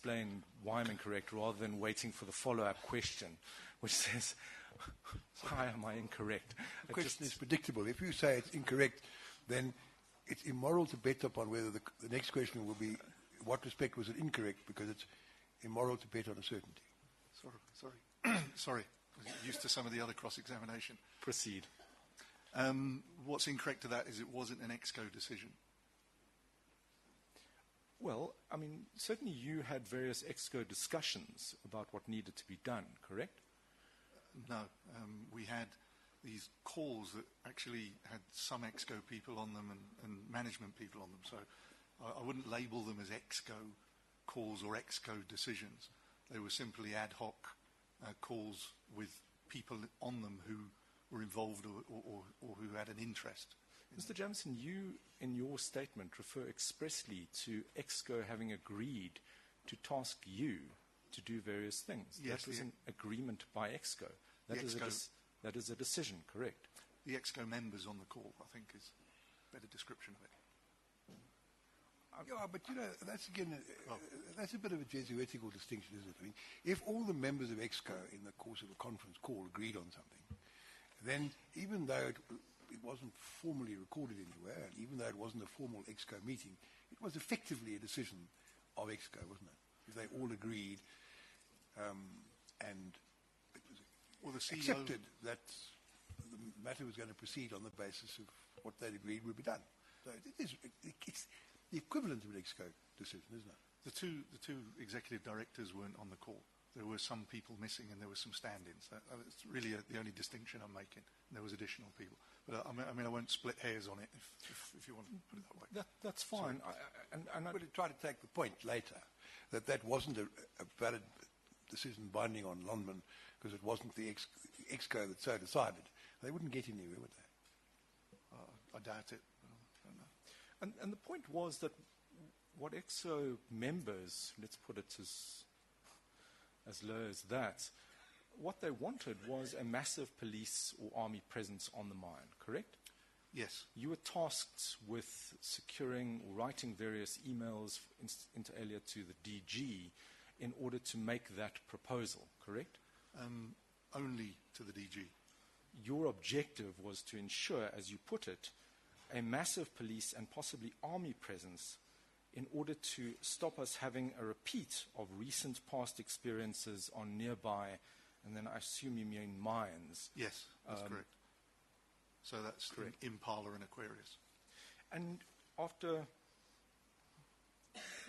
explain why I'm incorrect rather than waiting for the follow-up question, which says, why am I incorrect? The question is predictable. If you say it's incorrect, then it's immoral to bet upon whether the next question will be, in what respect was it incorrect, because it's immoral to bet on a certainty. Sorry. Used to some of the other cross-examination. Proceed. What's incorrect to that is it wasn't an EXCO decision. Well, I mean, certainly you had various EXCO discussions about what needed to be done, correct? No. We had these calls that actually had some EXCO people on them and management people on them. So I wouldn't label them as EXCO calls or EXCO decisions. They were simply ad hoc calls with people on them who were involved or who had an interest. Mr. Jamison, you, in your statement, refer expressly to EXCO having agreed to task you to do various things. Yes, that was an agreement by EXCO. That is a decision, correct? The EXCO members on the call, I think, is a better description of it. Yeah, but that's again, that's a bit of a Jesuitical distinction, isn't it? I mean, if all the members of EXCO in the course of a conference call agreed on something, then even though it wasn't formally recorded anywhere, and even though it wasn't a formal EXCO meeting, it was effectively a decision of EXCO, wasn't it? If they all agreed, and it was accepted that the matter was going to proceed on the basis of what they'd agreed would be done. So it's the equivalent of an EXCO decision, isn't it? The two executive directors weren't on the call. There were some people missing and there were some stand-ins. That's really the only distinction I'm making. There was additional people. But I won't split hairs on it if you want to put it that way. That's fine. I'm going to try to take the point later that wasn't a valid decision binding on Lonman because it wasn't the EXCO that so decided. They wouldn't get anywhere, would they? I doubt it. I don't know. And the point was that what EXCO members, let's put it as low as that, what they wanted was a massive police or army presence on the mine, correct? Yes. You were tasked with securing or writing various emails inter alia to the DG in order to make that proposal, correct? Only to the DG. Your objective was to ensure, as you put it, a massive police and possibly army presence in order to stop us having a repeat of recent past experiences on nearby, and then I assume you mean mines. Yes, that's correct. So that's correct. Impala and Aquarius. And after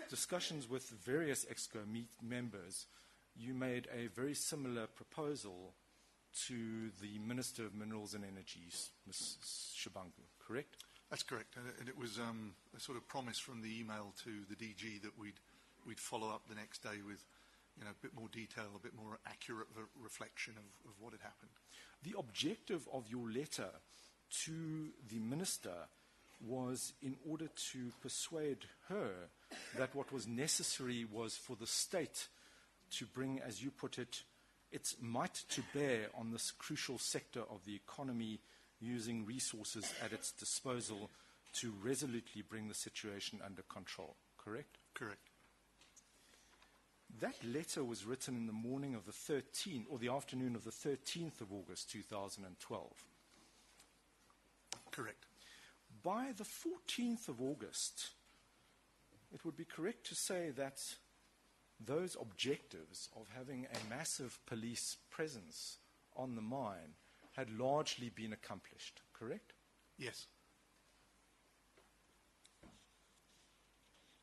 discussions with various EXCO members, you made a very similar proposal to the Minister of Minerals and Energy, Ms. Shabangu, correct? That's correct, and it was a sort of promise from the email to the DG that we'd follow up the next day with, a bit more detail, a bit more accurate reflection of what had happened. The objective of your letter to the minister was in order to persuade her that what was necessary was for the state to bring, as you put it, its might to bear on this crucial sector of the economy, using resources at its disposal to resolutely bring the situation under control, correct? Correct. That letter was written in the morning of the 13th, or the afternoon of the 13th of August, 2012. Correct. By the 14th of August, it would be correct to say that those objectives of having a massive police presence on the mine had largely been accomplished, correct? Yes.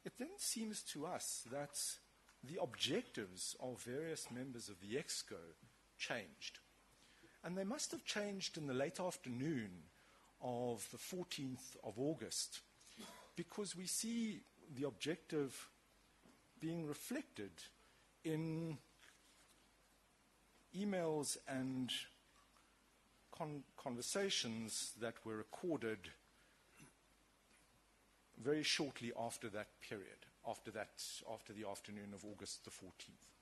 It then seems to us that the objectives of various members of the EXCO changed. And they must have changed in the late afternoon of the 14th of August, because we see the objective being reflected in emails and conversations that were recorded very shortly after that period, after the afternoon of August the 14th.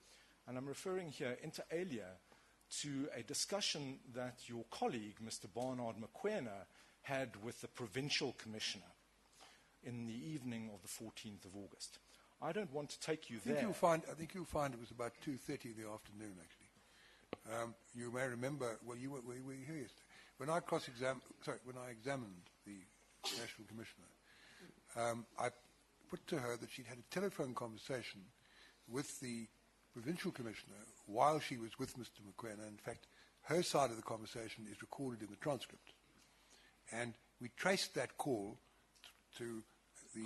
And I'm referring here inter alia to a discussion that your colleague, Mr. Barnard Mokoena, had with the provincial commissioner in the evening of the 14th of August. I don't want to take you I think there. I think you'll find it was about 2:30 in the afternoon, actually. You may remember, well, you were here yesterday. When I examined the National Commissioner, I put to her that she'd had a telephone conversation with the Provincial Commissioner while she was with Mr. Mokoena. In fact, her side of the conversation is recorded in the transcript. And we traced that call to the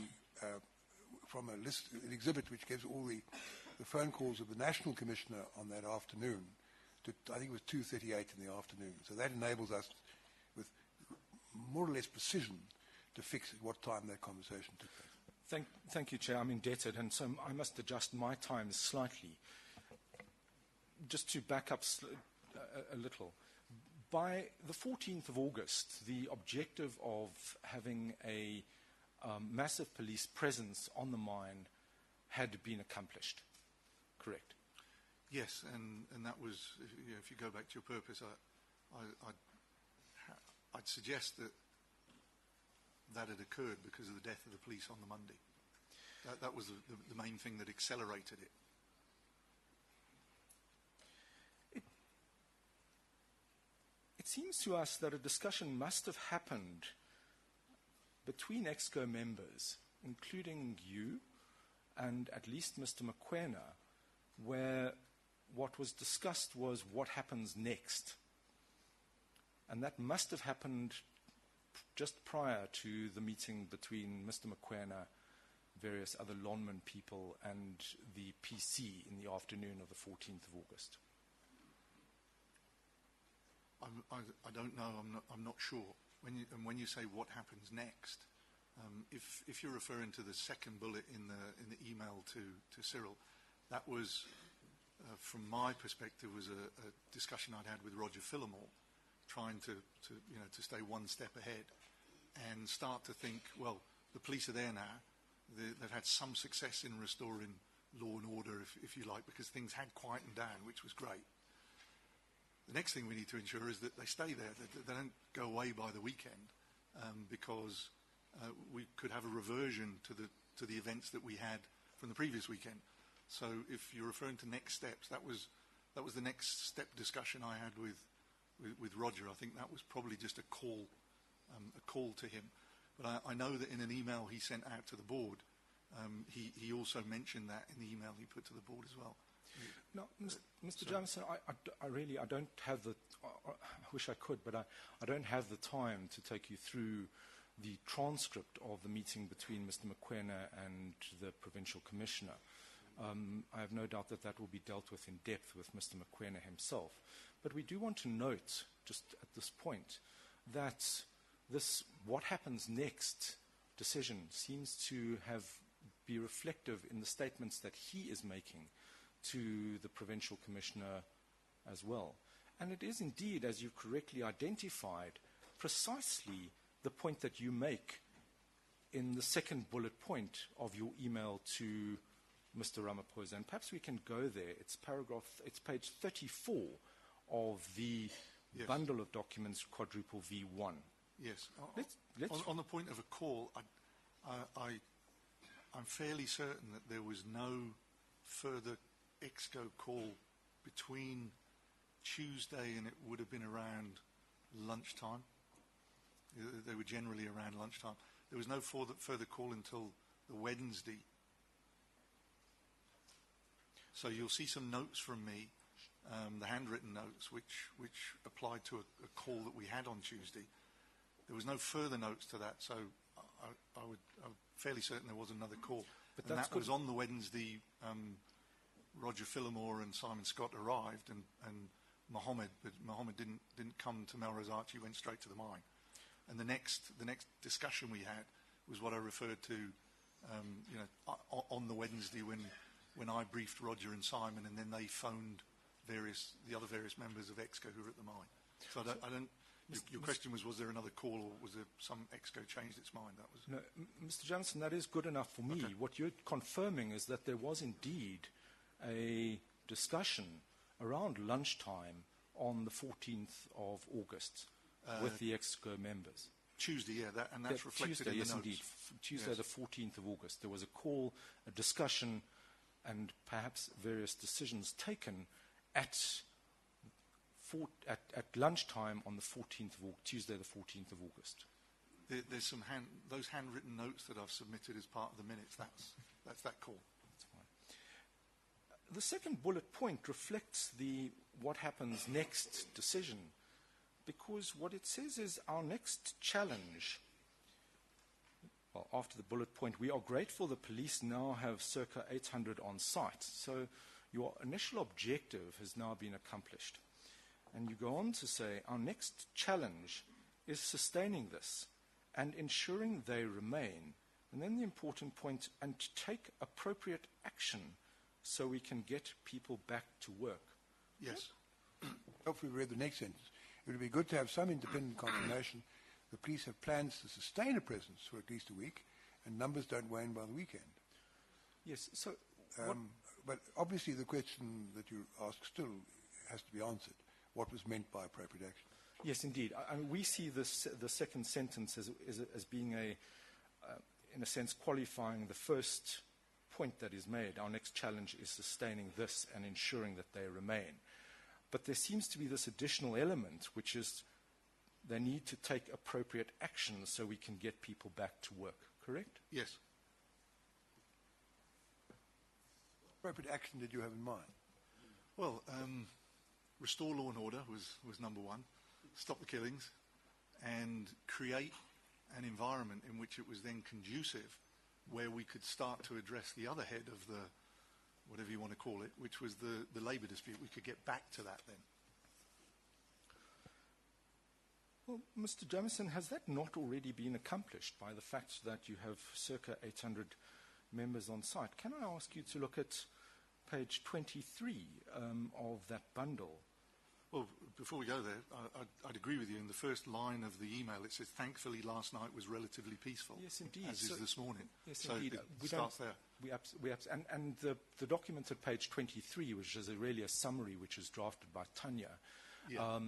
from a list, an exhibit which gives all the phone calls of the National Commissioner on that afternoon to, I think it was 2:38 in the afternoon. So that enables us, with more or less precision, to fix at what time that conversation took place. Thank you, Chair. I'm indebted, and so I must adjust my times slightly. Just to back up a little, by the 14th of August, the objective of having a massive police presence on the mine had been accomplished. Correct? Yes, and that was, if you go back to your purpose, I'd suggest that had occurred because of the death of the police on the Monday. That was the main thing that accelerated it. It seems to us that a discussion must have happened between EXCO members, including you and at least Mr. Mokoena, where what was discussed was what happens next. And that must have happened just prior to the meeting between Mr. Mokoena, various other Lonman people, and the PC in the afternoon of the 14th of August. I don't know. I'm not sure. When you say what happens next, if you're referring to the second bullet in the email to Cyril, that was, from my perspective, was a discussion I'd had with Roger Phillimore, trying to stay one step ahead and start to think, well, the police are there now. They've had some success in restoring law and order, if you like, because things had quietened down, which was great. The next thing we need to ensure is that they stay there, that they don't go away by the weekend, because we could have a reversion to the events that we had from the previous weekend. So if you're referring to next steps, that was the next step discussion I had with Roger. I think that was probably just a call to him. But I know that in an email he sent out to the board, he also mentioned that in the email he put to the board as well. No, Mr. Jamieson, I don't have I wish I could, but I don't have the time to take you through the transcript of the meeting between Mr. Mokoena and the Provincial Commissioner. I have no doubt that will be dealt with in depth with Mr. Mokoena himself. But we do want to note, just at this point, that this what happens next decision seems to be reflective in the statements that he is making to the Provincial Commissioner as well. And it is indeed, as you correctly identified, precisely the point that you make in the second bullet point of your email to Mr. Ramaphosa. And perhaps we can go there. It's page 34 of the Yes. bundle of documents, quadruple V1. Yes. Let's on the point of a call, I'm fairly certain that there was no further EXCO call between Tuesday and it would have been around lunchtime. They were generally around lunchtime. There was no further call until the Wednesday. So you'll see some notes from me, the handwritten notes, which applied to a call that we had on Tuesday. There was no further notes to that, so I'm fairly certain there was another call. But and that's that was on the Wednesday. Roger Phillimore and Simon Scott arrived, and Mohammed, but Mohammed didn't come to Melrose Arch. He went straight to the mine. And the next discussion we had was what I referred to, on the Wednesday when I briefed Roger and Simon, and then they phoned the other various members of EXCO who were at the mine. So I don't. Your question was there another call, or was there some EXCO changed its mind? That was no, Mr. Johnson. That is good enough for me. Okay. What you're confirming is that there was indeed a discussion around lunchtime on the 14th of August with the EXCO members. Tuesday, yeah, that's reflected Tuesday, in the yes, notes. indeed. Tuesday, Yes. the 14th of August. There was a call, a discussion, and perhaps various decisions taken at lunchtime on the 14th of Tuesday, the 14th of August. There's some those handwritten notes that I've submitted as part of the minutes. That's that call. That's fine. The second bullet point reflects the what happens next decision, because what it says is our next challenge. Well, after the bullet point, we are grateful the police now have circa 800 on site. So your initial objective has now been accomplished. And you go on to say, our next challenge is sustaining this and ensuring they remain. And then the important point, and to take appropriate action so we can get people back to work. Yes. Hopefully we read the next sentence. It would be good to have some independent confirmation the police have plans to sustain a presence for at least a week, and numbers don't wane by the weekend. Yes, so But obviously the question that you ask still has to be answered. What was meant by appropriate action? yes, indeed. I mean, we see the second sentence as being in a sense, qualifying the first point that is made. Our next challenge is sustaining this and ensuring that they remain. But there seems to be this additional element, which is they need to take appropriate action so we can get people back to work, correct? Yes. What appropriate action did you have in mind? Well, restore law and order was number one. Stop the killings and create an environment in which it was then conducive, where we could start to address the other head of the, whatever you want to call it, which was the labour dispute. We could get back to that then. Well, Mr. Jamieson, has that not already been accomplished by the fact that you have circa 800 members on site? Can I ask you to look at page 23 of that bundle? Well, before we go there, I'd agree with you. In the first line of the email, it says, thankfully last night was relatively peaceful. Yes, indeed. As is this morning. Yes, so indeed. It starts there. And the document at page 23, which is really a summary which is drafted by Tanya, Yeah.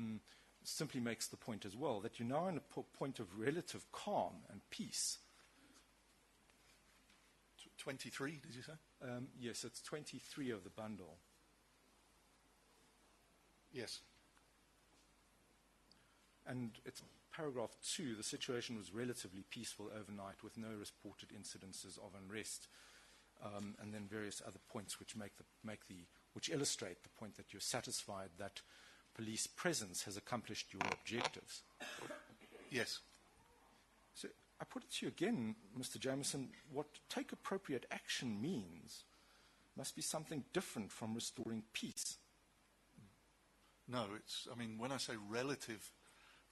simply makes the point as well, that you're now in a point of relative calm and peace. 23, did you say? Yes, it's 23 of the bundle. Yes. And it's paragraph 2, the situation was relatively peaceful overnight with no reported incidences of unrest, and then various other points which which illustrate the point that you're satisfied that police presence has accomplished your objectives. Yes. So I put it to you again, Mr. Jamieson, what take appropriate action means must be something different from restoring peace. No, when I say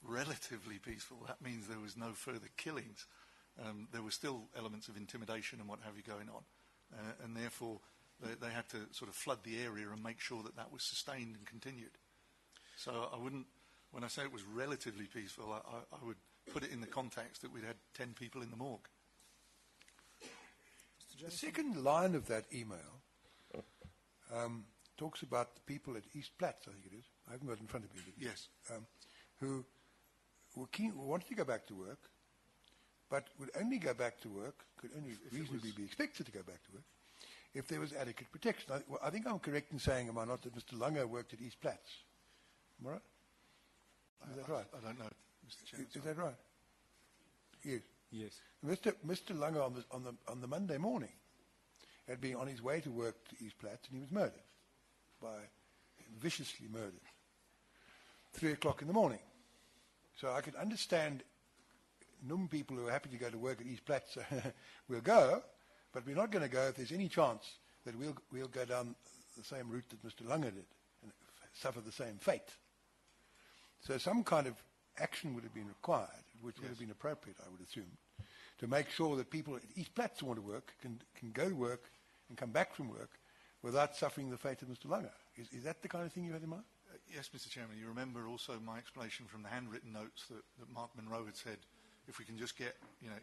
relatively peaceful, that means there was no further killings. There were still elements of intimidation and what have you going on. And therefore, they had to sort of flood the area and make sure that that was sustained and continued. So I wouldn't, when I say it was relatively peaceful, I would put it in the context that we'd had 10 people in the morgue. The second line of that email talks about the people at East Platts, I think it is. I haven't got it in front of me. Yes. Who wanted to go back to work, but would only go back to work, could only reasonably be expected to go back to work, if there was adequate protection. I think I'm correct in saying, am I not, that Mr. Langer worked at East Platts? Am I right? Is that right? I don't know, Mr. Chairman. Is that right? Yes. Yes. Mr. Langer on the Monday morning had been on his way to work to East Platts, and he was murdered, viciously murdered, 3 o'clock in the morning. So I could understand NUM people who are happy to go to work at East Platts. We'll go, but we're not going to go if there's any chance that we'll go down the same route that Mr. Langer did and suffer the same fate. So some kind of action would have been required, which would have been appropriate, I would assume, to make sure that people at East Platts who want to work can go to work and come back from work without suffering the fate of Mr. Langer. Is that the kind of thing you had in mind? Yes, Mr. Chairman. You remember also my explanation from the handwritten notes that Mark Monroe had said, if we can just get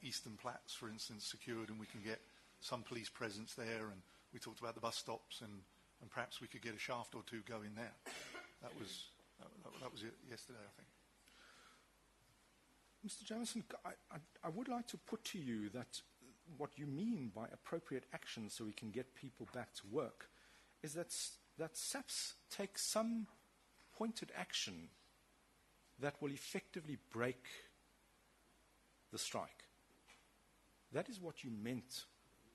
Eastern Platts, for instance, secured, and we can get some police presence there, and we talked about the bus stops, and perhaps we could get a shaft or two going there. That was it yesterday, I think. Mr. Jamison, I would like to put to you that what you mean by appropriate action so we can get people back to work is that SABC takes some pointed action that will effectively break the strike. That is what you meant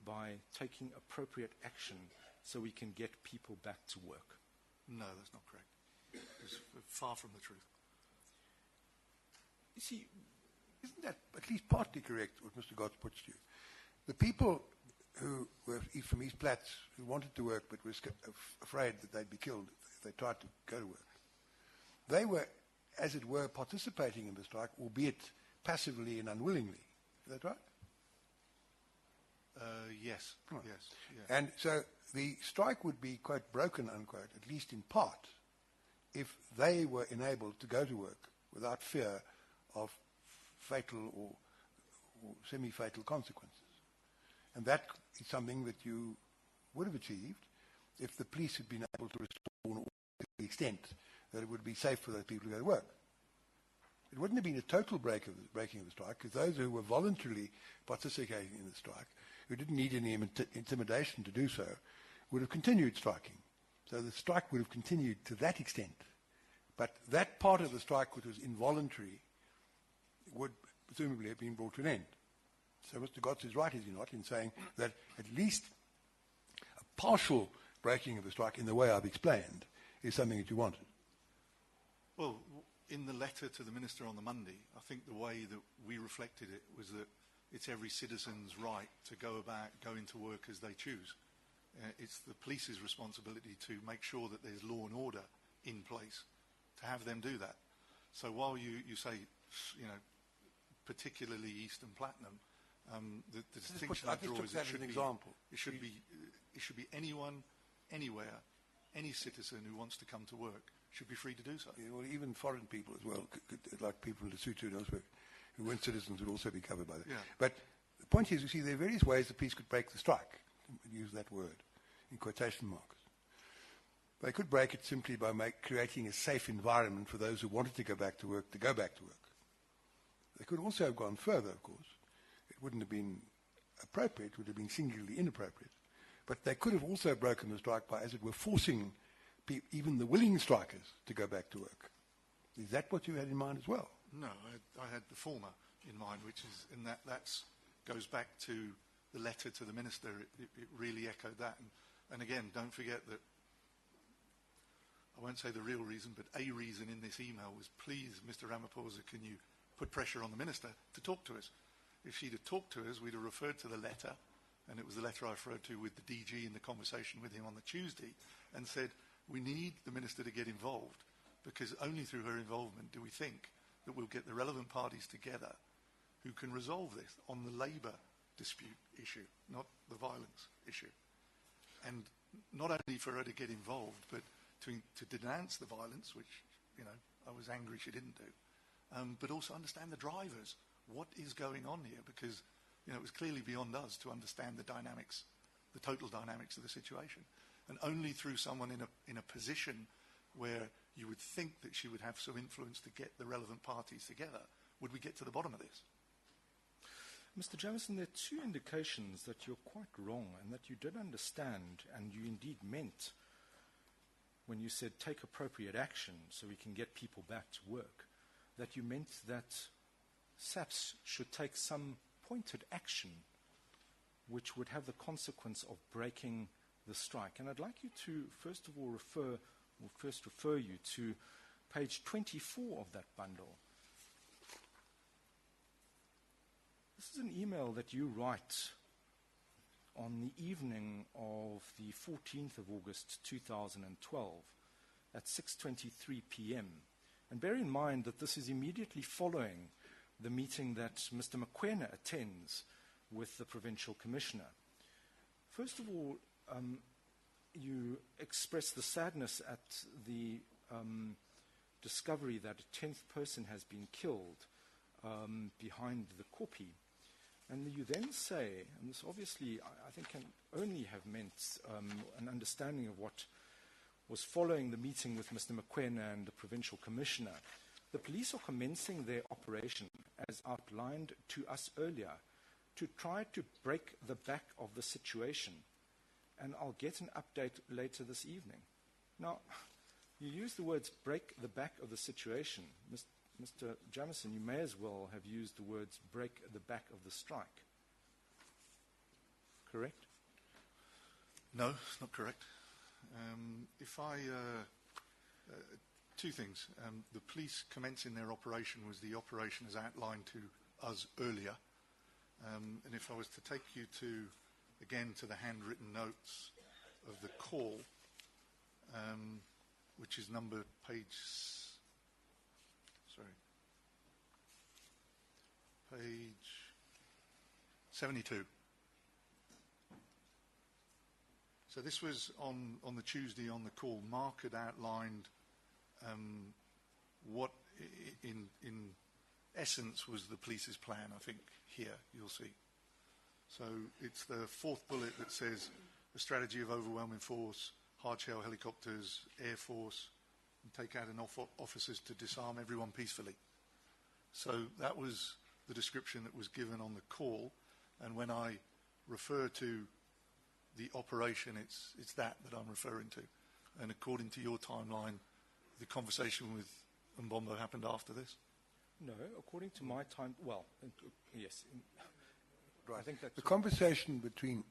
by taking appropriate action so we can get people back to work. No, that's not correct. It's far from the truth. You see, isn't that at least partly correct, what Mr. Gotts puts to you? The people who were from East Platts who wanted to work but were afraid that they'd be killed if they tried to go to work, they were, as it were, participating in the strike, albeit passively and unwillingly. Is that right? Yes. Right. Yes. Yeah. And so the strike would be, quote, broken, unquote, at least in part, if they were enabled to go to work without fear of fatal or semi-fatal consequences. And that is something that you would have achieved if the police had been able to restore an order to the extent that it would be safe for those people to go to work. It wouldn't have been a total breaking of the strike, because those who were voluntarily participating in the strike, who didn't need any intimidation to do so, would have continued striking. So the strike would have continued to that extent. But that part of the strike which was involuntary would presumably have been brought to an end. So Mr. Gotts is right, is he not, in saying that at least a partial breaking of the strike in the way I've explained is something that you wanted. Well, in the letter to the Minister on the Monday, I think the way that we reflected it was that it's every citizen's right to go into work as they choose. It's the police's responsibility to make sure that there's law and order in place to have them do that. So while you say, you know, particularly Eastern Platinum, the distinction I draw is it should be anyone, anywhere, any citizen who wants to come to work should be free to do so. Yeah, well, even foreign people as well, like people in Lesotho and elsewhere, who weren't citizens would also be covered by that. Yeah. But the point is, you see, there are various ways the police could break the strike, use that word, in quotation marks. They could break it simply by creating a safe environment for those who wanted to go back to work. They could also have gone further, of course. It wouldn't have been appropriate, it would have been singularly inappropriate. But they could have also broken the strike by, as it were, forcing even the willing strikers to go back to work. Is that what you had in mind as well? No, I had the former in mind, which is, and that goes back to the letter to the Minister. It really echoed that. And again, don't forget that, I won't say the real reason, but a reason in this email was, please, Mr. Ramaphosa, can you put pressure on the Minister to talk to us? If she'd have talked to us, we'd have referred to the letter, and it was the letter I referred to with the DG in the conversation with him on the Tuesday, and said, we need the Minister to get involved, because only through her involvement do we think that we'll get the relevant parties together who can resolve this on the labour dispute issue, not the violence issue. And not only for her to get involved, but to denounce the violence, which, you know, I was angry she didn't do, but also understand the drivers. What is going on here? Because, you know, it was clearly beyond us to understand the dynamics, the total dynamics of the situation. And only through someone in a position where you would think that she would have some influence to get the relevant parties together would we get to the bottom of this. Mr. Jamison, there are two indications that you're quite wrong and that you did understand and you indeed meant when you said take appropriate action so we can get people back to work, that you meant that SABC should take some pointed action which would have the consequence of breaking the strike. And I'd like you to first of all refer you to page 24 of that bundle. This is an email that you write on the evening of the 14th of August 2012 at 6:23 p.m. And bear in mind that this is immediately following the meeting that Mr. Mokoena attends with the Provincial Commissioner. First of all, you express the sadness at the discovery that a 10th person has been killed behind the Kopi. And you then say, and this obviously I think can only have meant an understanding of what was following the meeting with Mr. Mokoena and the Provincial Commissioner, The police are commencing their operation, as outlined to us earlier, to try to break the back of the situation, and I'll get an update later this evening. Now, you use the words break the back of the situation. Mr. Jamison, you may as well have used the words break the back of the strike. Correct? No, it's not correct. Two things. The police commencing their operation was the operation as outlined to us earlier. And if I was to take you again to the handwritten notes of the call, which is page 72. So this was on the Tuesday on the call. Mark had outlined what in essence was the police's plan, I think, here, you'll see. So it's the fourth bullet that says a strategy of overwhelming force, hard shell helicopters, Air Force, and take out enough officers to disarm everyone peacefully. So that was the description that was given on the call, and when I refer to the operation, it's that I'm referring to. And according to your timeline, the conversation with Mbombo happened after this? No, according to my time, well, yes. Right. I think that's the conversation between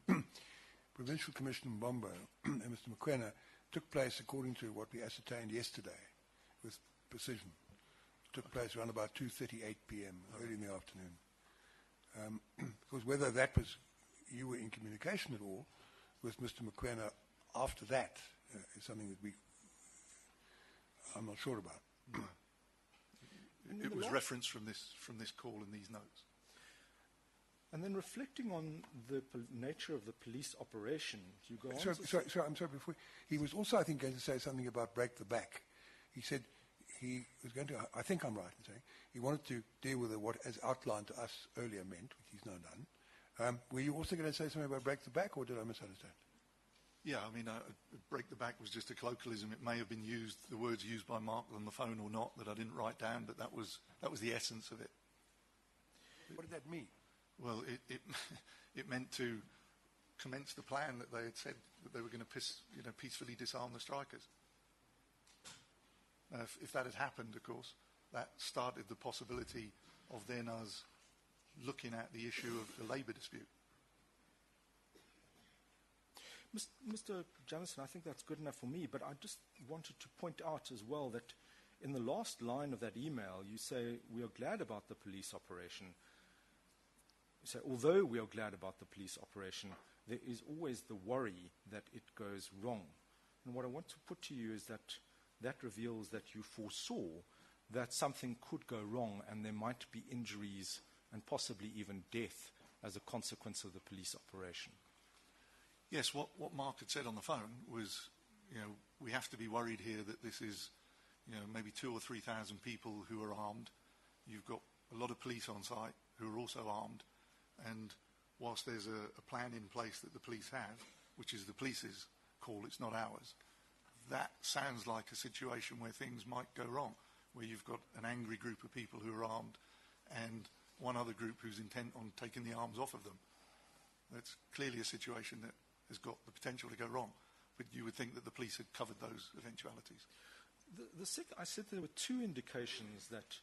Provincial Commissioner Mbombo and Mr. Marikana took place according to what we ascertained yesterday with precision. It took place around about 2:38 p.m., early in the afternoon. Because whether that was, you were in communication at all with Mr. Marikana after that is something that I'm not sure about. No. It was referenced from this call in these notes. And then reflecting on the nature of the police operation, you go on. Sorry, I'm sorry. Before he was also, I think, going to say something about break the back. He said he was going to. I think I'm right in saying he wanted to deal with what, as outlined to us earlier, meant, which he's now done. Were you also going to say something about break the back, or did I misunderstand? Yeah, I mean, break the back was just a colloquialism. It may have been used, the words used by Mark on the phone or not, that I didn't write down, but that was the essence of it. What did that mean? Well, it meant to commence the plan that they had said that they were going to peacefully disarm the strikers. Now, if that had happened, of course, that started the possibility of then us looking at the issue of the labour dispute. Mr. Jamison, I think that's good enough for me, but I just wanted to point out as well that in the last line of that email, you say, we are glad about the police operation. You say, although we are glad about the police operation, there is always the worry that it goes wrong. And what I want to put to you is that reveals that you foresaw that something could go wrong and there might be injuries and possibly even death as a consequence of the police operation. Yes, what Mark had said on the phone was, we have to be worried here that this is, maybe 2,000 or 3,000 people who are armed. You've got a lot of police on site who are also armed. And whilst there's a plan in place that the police have, which is the police's call, it's not ours, that sounds like a situation where things might go wrong, where you've got an angry group of people who are armed and one other group who's intent on taking the arms off of them. That's clearly a situation that has got the potential to go wrong, but you would think that the police had covered those eventualities. I said there were two indications that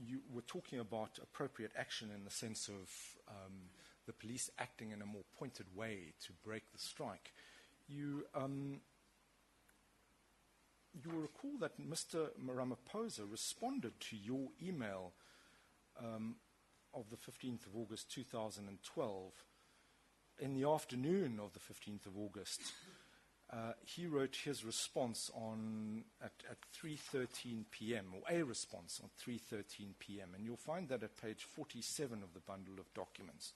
you were talking about appropriate action in the sense of the police acting in a more pointed way to break the strike. You will recall that Mr. Ramaphosa responded to your email of the 15th of August 2012. In the afternoon of the 15th of August, he wrote his response at 3:13 p.m., or a response on 3:13 p.m., and you'll find that at page 47 of the bundle of documents.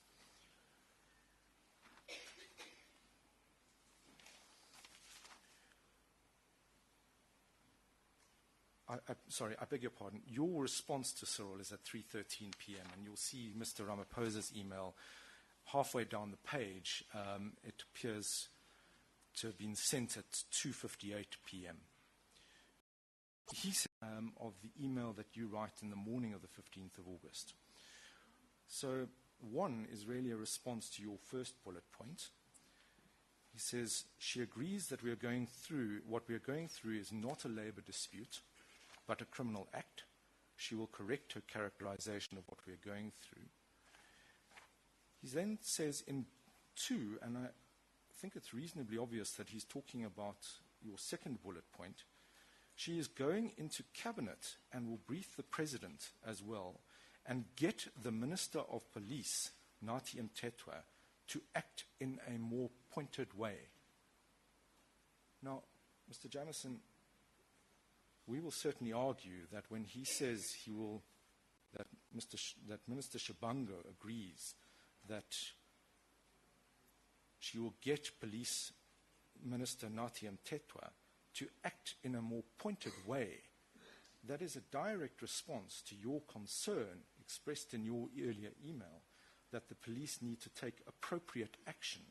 Sorry, I beg your pardon. Your response to Cyril is at 3:13 p.m., and you'll see Mr. Ramaphosa's email halfway down the page. It appears to have been sent at 2:58 p.m. he said of the email that you write in the morning of the 15th of August. So one is really a response to your first bullet point. He says, she agrees that what we are going through is not a labor dispute, but a criminal act. She will correct her characterization of what we are going through. He then says in 2, and I think it's reasonably obvious that he's talking about your second bullet point, she is going into cabinet and will brief the president as well and get the Minister of Police, Nathi Mthethwa, to act in a more pointed way. Now, Mr. Jamison, we will certainly argue that when he says that Minister Shabango agrees that she will get Police Minister Nathi Mthethwa to act in a more pointed way, that is a direct response to your concern expressed in your earlier email that the police need to take appropriate action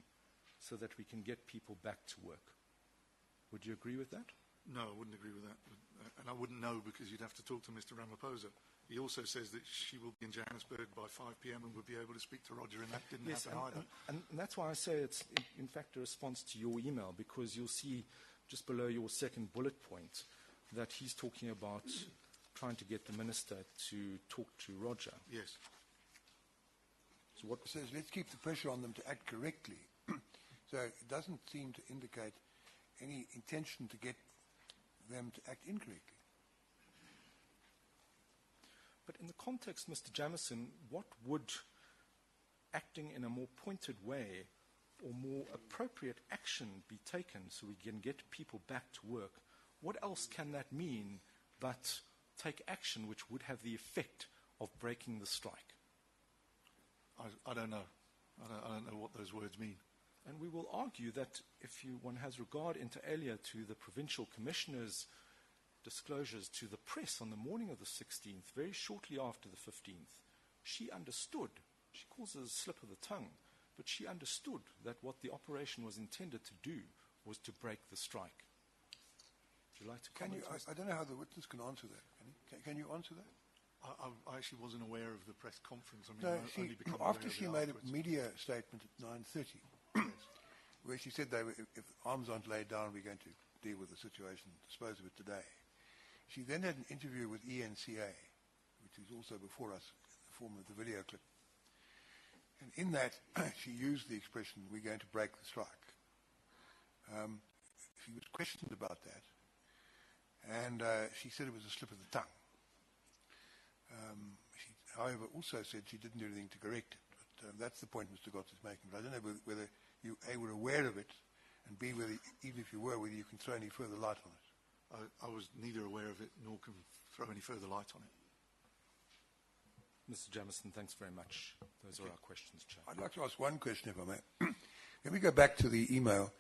so that we can get people back to work. Would you agree with that? No, I wouldn't agree with that. And I wouldn't know because you'd have to talk to Mr. Ramaphosa. He also says that she will be in Johannesburg by 5 p.m. and would be able to speak to Roger, and that didn't happen either. And that's why I say it's, in fact, a response to your email, because you'll see just below your second bullet point that he's talking about trying to get the minister to talk to Roger. Yes. So what it says, let's keep the pressure on them to act correctly. So it doesn't seem to indicate any intention to get them to act incorrectly. But in the context, Mr. Jamison, what would acting in a more pointed way or more appropriate action be taken so we can get people back to work? What else can that mean but take action which would have the effect of breaking the strike? I don't know. I don't know what those words mean. And we will argue that if one has regard inter alia to the provincial commissioner's disclosures to the press on the morning of the 16th, very shortly after the 15th, she understood, she calls it a slip of the tongue, but she understood that what the operation was intended to do was to break the strike. Would you like to comment? I don't know how the witness can answer that. Can you answer that? I actually wasn't aware of the press conference. I No, mean, I only become after aware she of it made afterwards. a media statement at 9:30, where she said if arms aren't laid down, we're going to deal with the situation, dispose of it today. She then had an interview with ENCA, which is also before us in the form of the video clip. And in that, she used the expression, we're going to break the strike. She was questioned about that, and she said it was a slip of the tongue. She, however, also said she didn't do anything to correct it. But that's the point Mr. Gotts is making. But I don't know whether you A, were aware of it, and B, whether, even if you were, whether you can throw any further light on it. I was neither aware of it nor can throw any further light on it. Mr. Jamison, thanks very much. Those are our questions, Chair. I'd like to ask one question, if I may. Let me go back to the email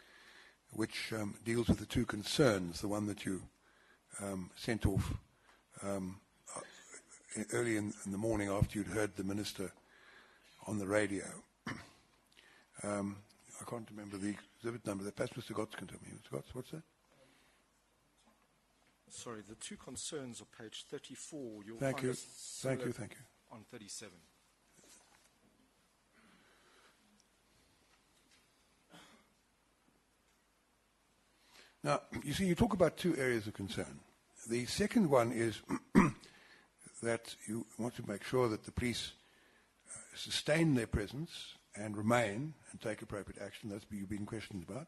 which deals with the two concerns, the one that you sent off early in the morning after you'd heard the minister on the radio. I can't remember the exhibit number. Perhaps Mr. Gotts can tell me. Mr. Gotts, what's that? Sorry, the two concerns are page 34. You'll Thank find you. us Thank you. Thank you. on 37. Now, you see, you talk about two areas of concern. The second one is that you want to make sure that the police sustain their presence and remain and take appropriate action. That's what you've been questioned about.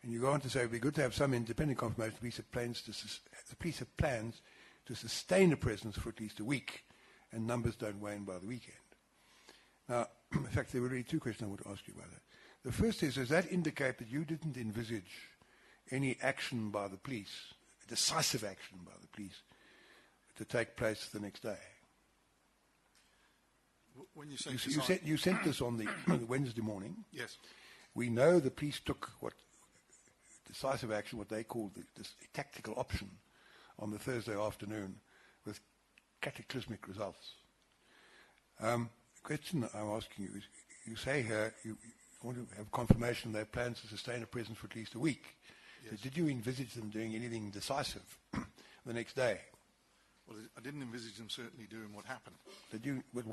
And you go on to say it would be good to have some independent confirmation. The police have plans to sustain a presence for at least a week, and numbers don't wane by the weekend. Now, in fact, there were really two questions I want to ask you about that. The first is, does that indicate that you didn't envisage any action by the police, decisive action by the police, to take place the next day? When you say you sent this on the Wednesday morning. Yes. We know the police took what decisive action, what they called the tactical option, on the Thursday afternoon with cataclysmic results. The question I'm asking you is, you say here you want to have confirmation they plan to sustain a presence for at least a week. Yes. So did you envisage them doing anything decisive the next day. Well, I didn't envisage them certainly doing what happened. Did you? But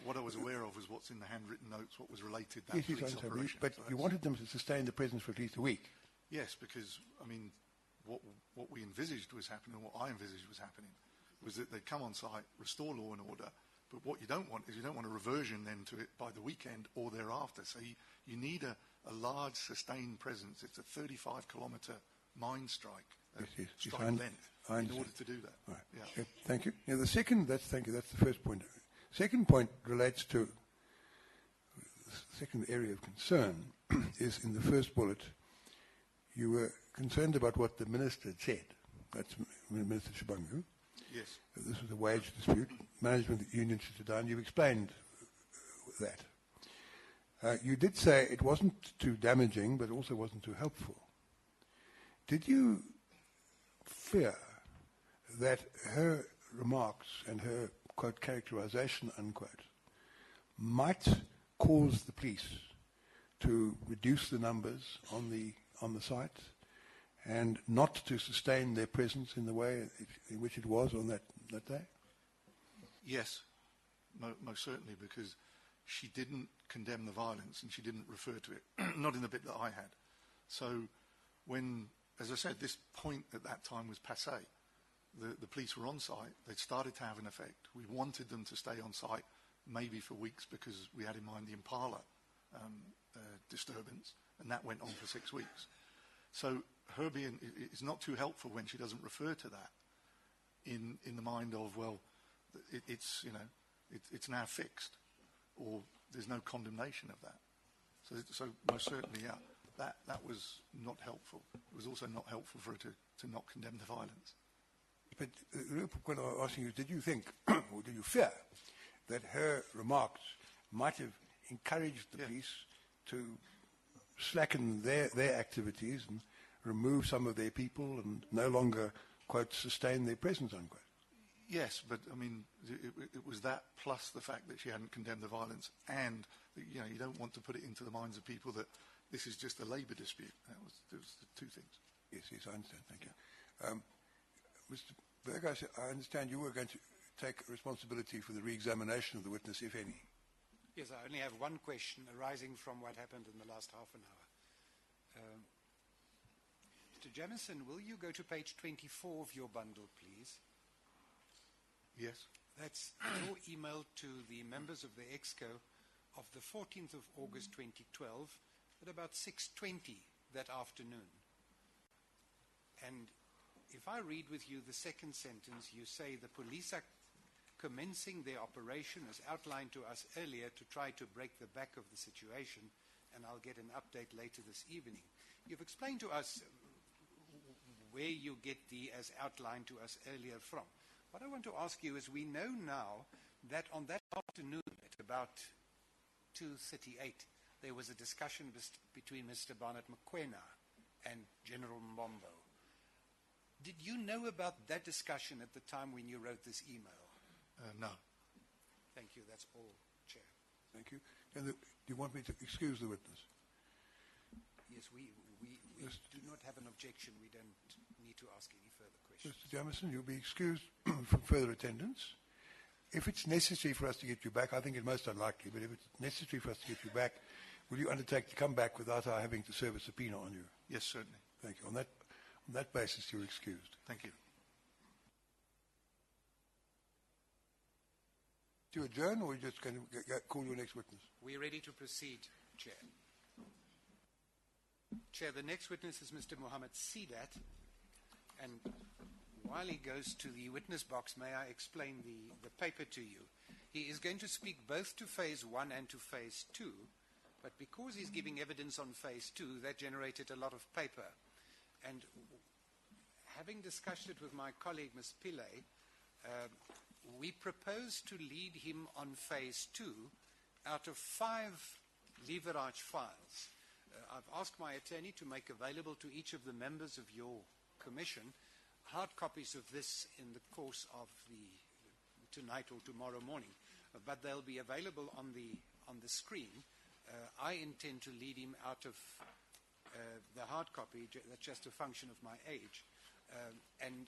What I was aware of was what's in the handwritten notes, what was related to that yes, police I understand. operation. But So you that's- wanted them to sustain the presence for at least a week. Yes, because, I mean, what we envisaged was happening, what I envisaged was happening, was that they'd come on site, restore law and order, but what you don't want is you don't want a reversion then to it by the weekend or thereafter. So you need a large, sustained presence. It's a 35-kilometre mine strike, Yes, strike I length, in understand. order to do that. Right. Yeah. Okay, thank you. Now, thank you. That's the first point. Second point relates to the second area of concern is in the first bullet. You were concerned about what the minister had said. That's Minister Shibangu. Yes. This was a wage dispute. Management union should sit down. You've explained that. You did say it wasn't too damaging, but also wasn't too helpful. Did you fear that her remarks and her, quote, characterization, unquote, might cause the police to reduce the numbers on the site and not to sustain their presence in the way in which it was on that day? Yes, most certainly, because she didn't condemn the violence and she didn't refer to it, not in the bit that I had. So when, as I said, this point at that time was passé. The police were on site. They'd started to have an effect. We wanted them to stay on site maybe for weeks because we had in mind the Impala disturbance, and that went on for 6 weeks. So her being is not too helpful when she doesn't refer to that in the mind of, well, it's now fixed, or there's no condemnation of that. So most certainly, yeah, that was not helpful. It was also not helpful for her to not condemn the violence. But the real point I'm asking you, did you think, or did you fear, that her remarks might have encouraged the police to slacken their activities and remove some of their people and no longer, quote, sustain their presence, unquote? Yes, but I mean, it was that plus the fact that she hadn't condemned the violence, and you don't want to put it into the minds of people that this is just a labour dispute. That was the two things. Yes, I understand. Thank you. Mr. Berger, I understand you were going to take responsibility for the re-examination of the witness, if any. Yes, I only have one question arising from what happened in the last half an hour. Mr. Jamieson, will you go to page 24 of your bundle, please? Yes. That's your email to the members of the EXCO of the 14th of August 2012 at about 6:20 that afternoon. And if I read with you the second sentence, you say the police are commencing their operation as outlined to us earlier to try to break the back of the situation, and I'll get an update later this evening. You've explained to us where you get the as outlined to us earlier from. What I want to ask you is, we know now that on that afternoon at about 2:38, there was a discussion between Mr. Barnett Mokoena and General Mbombo. Did you know about that discussion at the time when you wrote this email? No. Thank you. That's all, Chair. Thank you. And do you want me to excuse the witness? Yes, we do not have an objection. We don't need to ask any further questions. Mr. Jamieson, you'll be excused from further attendance. If it's necessary for us to get you back, I think it's most unlikely, but if it's necessary for us to get you back, will you undertake to come back without our having to serve a subpoena on you? Yes, certainly. Thank you. On that basis, you're excused. Thank you. Do you adjourn, or are you just going to call your next witness? We're ready to proceed, Chair. Chair, the next witness is Mr. Mohammed Sidat, and while he goes to the witness box, may I explain the paper to you? He is going to speak both to Phase 1 and to Phase 2, but because he's giving evidence on Phase 2, that generated a lot of paper. And having discussed it with my colleague, Ms. Pillay, we propose to lead him on Phase 2 out of 5 leverage files. I've asked my attorney to make available to each of the members of your commission hard copies of this in the course of tonight or tomorrow morning, but they'll be available on the screen. I intend to lead him out of the hard copy. That's just a function of my age, and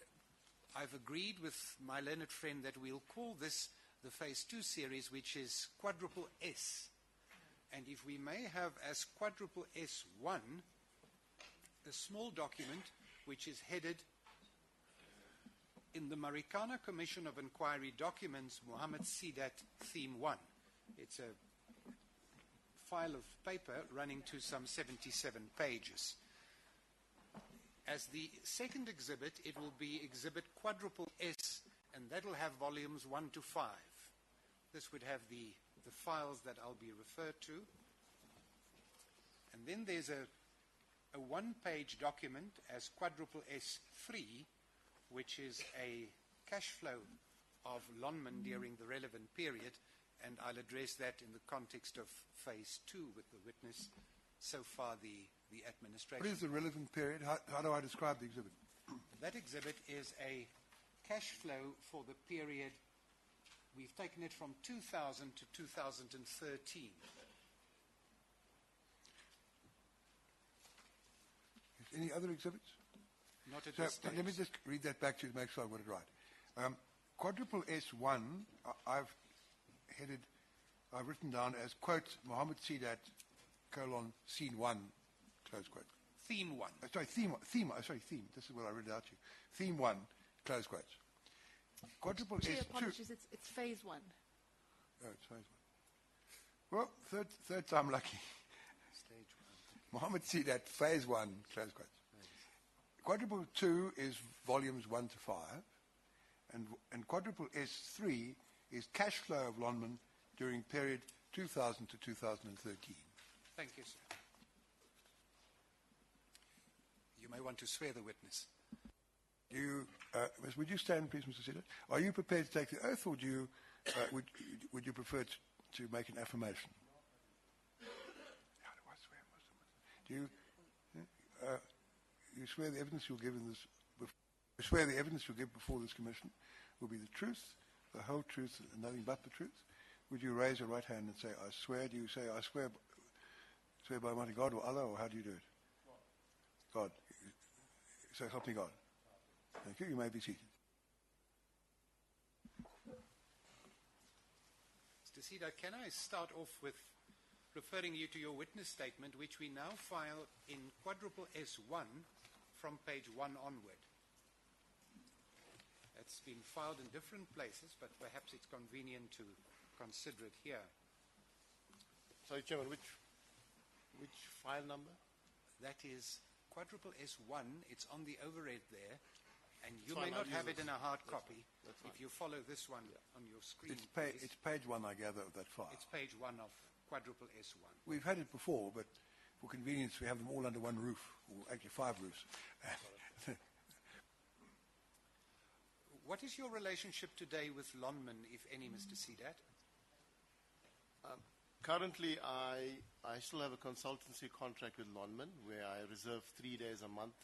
I've agreed with my learned friend that we'll call this the Phase 2 series, which is quadruple S. And if we may have as quadruple S1 a small document which is headed in the Marikana Commission of Inquiry documents, Mohammed Sidat, Theme 1. It's a file of paper running to some 77 pages. As the second exhibit, it will be exhibit quadruple S, and that will have volumes 1 to 5. This would have the files that I'll be referred to. And then there's a one-page document as quadruple S3, which is a cash flow of Lonmin during the relevant period, and I'll address that in the context of Phase 2 with the witness, so far the administration. What is the relevant period? How do I describe the exhibit? That exhibit is a cash flow for the period, we've taken it from 2000 to 2013. Any other exhibits? Not at So this stage. let me just read that back to you to make sure I got it right. Quadruple S1, I've written down as, quote, Mohammed Sidat, colon, scene 1, close quote. Theme 1. Theme. This is what I read out to you. Theme 1, close quotes. Quadruple Chair, S2. apologies, it's Phase 1. Oh, it's phase 1. Well, third time lucky. Stage 1. Mohammed Sidat, phase 1, close quotes. Quadruple 2 is volumes 1 to 5, and quadruple S3 is cash flow of Lonmin during period 2000 to 2013. Thank you, sir. You may want to swear the witness. Would you stand, please, Mr. Sidat? Are you prepared to take the oath, or do you, would you prefer to make an affirmation? How do I swear, Muslim? Do you you swear the evidence you'll give you swear the evidence you'll give before this commission will be the truth, the whole truth, and nothing but the truth? Would you raise your right hand and say, I swear? Do you say, I swear by Almighty God or Allah, or how do you do it? God. So help me God. Thank you. You may be seated. Mr. Sidat, can I start off with referring you to your witness statement, which we now file in quadruple S1 from page 1 onward. It's been filed in different places, but perhaps it's convenient to consider it here. Sorry, Chairman, which file number? That is quadruple S1. It's on the overhead there, and you Fine, may not I'll have use it in a hard That's copy. fine. That's If fine. you follow this one on your screen, It's page 1, I gather, of that file. it's page 1 of quadruple S1. We've had it before, but for convenience, we have them all under one roof, or actually 5 roofs. What is your relationship today with Lonmin, if any, Mr. Sidat? Currently, I still have a consultancy contract with Lonmin where I reserve 3 days a month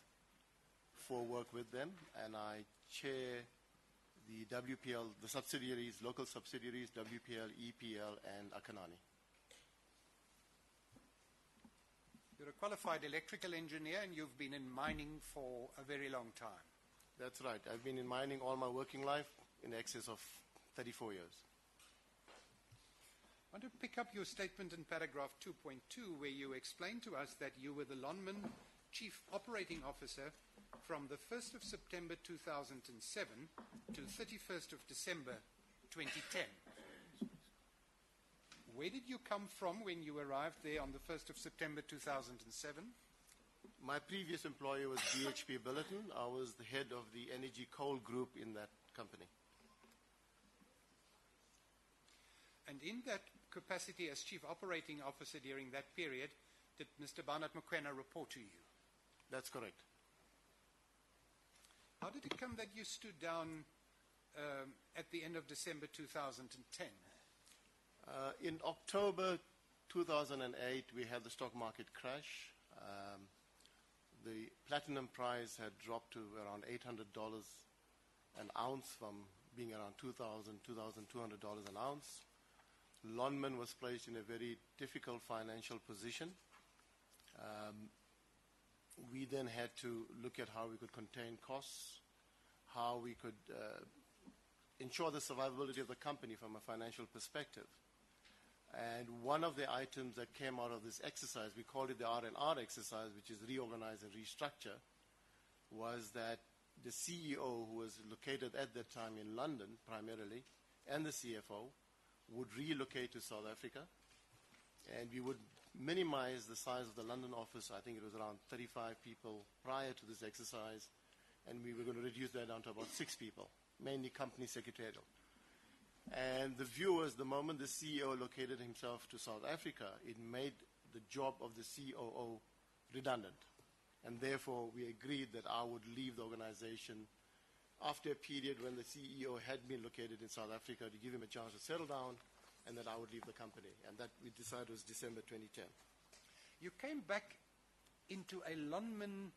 for work with them, and I chair the WPL, the subsidiaries, local subsidiaries, WPL, EPL, and Akanani. You're a qualified electrical engineer, and you've been in mining for a very long time. That's right. I've been in mining all my working life in excess of 34 years. I want to pick up your statement in paragraph 2.2, where you explain to us that you were the Lonmin Chief Operating Officer from the 1st of September 2007 to 31st of December 2010. Where did you come from when you arrived there on the 1st of September 2007? My previous employer was BHP Billiton. I was the head of the energy coal group in that company. And in that capacity as Chief Operating Officer during that period, did Mr. Barnard McQuena report to you? That's correct. How did it come that you stood down at the end of December 2010? In October 2008, we had the stock market crash. The platinum price had dropped to around $800 an ounce from being around $2,000, $2,200 an ounce. Lonmin was placed in a very difficult financial position. We then had to look at how we could contain costs, how we could ensure the survivability of the company from a financial perspective. And one of the items that came out of this exercise, we called it the R&R exercise, which is reorganize and restructure, was that the CEO, who was located at that time in London primarily, and the CFO, would relocate to South Africa, and we would minimize the size of the London office. I think it was around 35 people prior to this exercise, and we were going to reduce that down to about 6 people, mainly company secretarial. And the view was, the moment the CEO located himself to South Africa, it made the job of the COO redundant. And therefore, we agreed that I would leave the organization after a period when the CEO had been located in South Africa, to give him a chance to settle down, and that I would leave the company. And that we decided was December 2010. You came back into a Lonman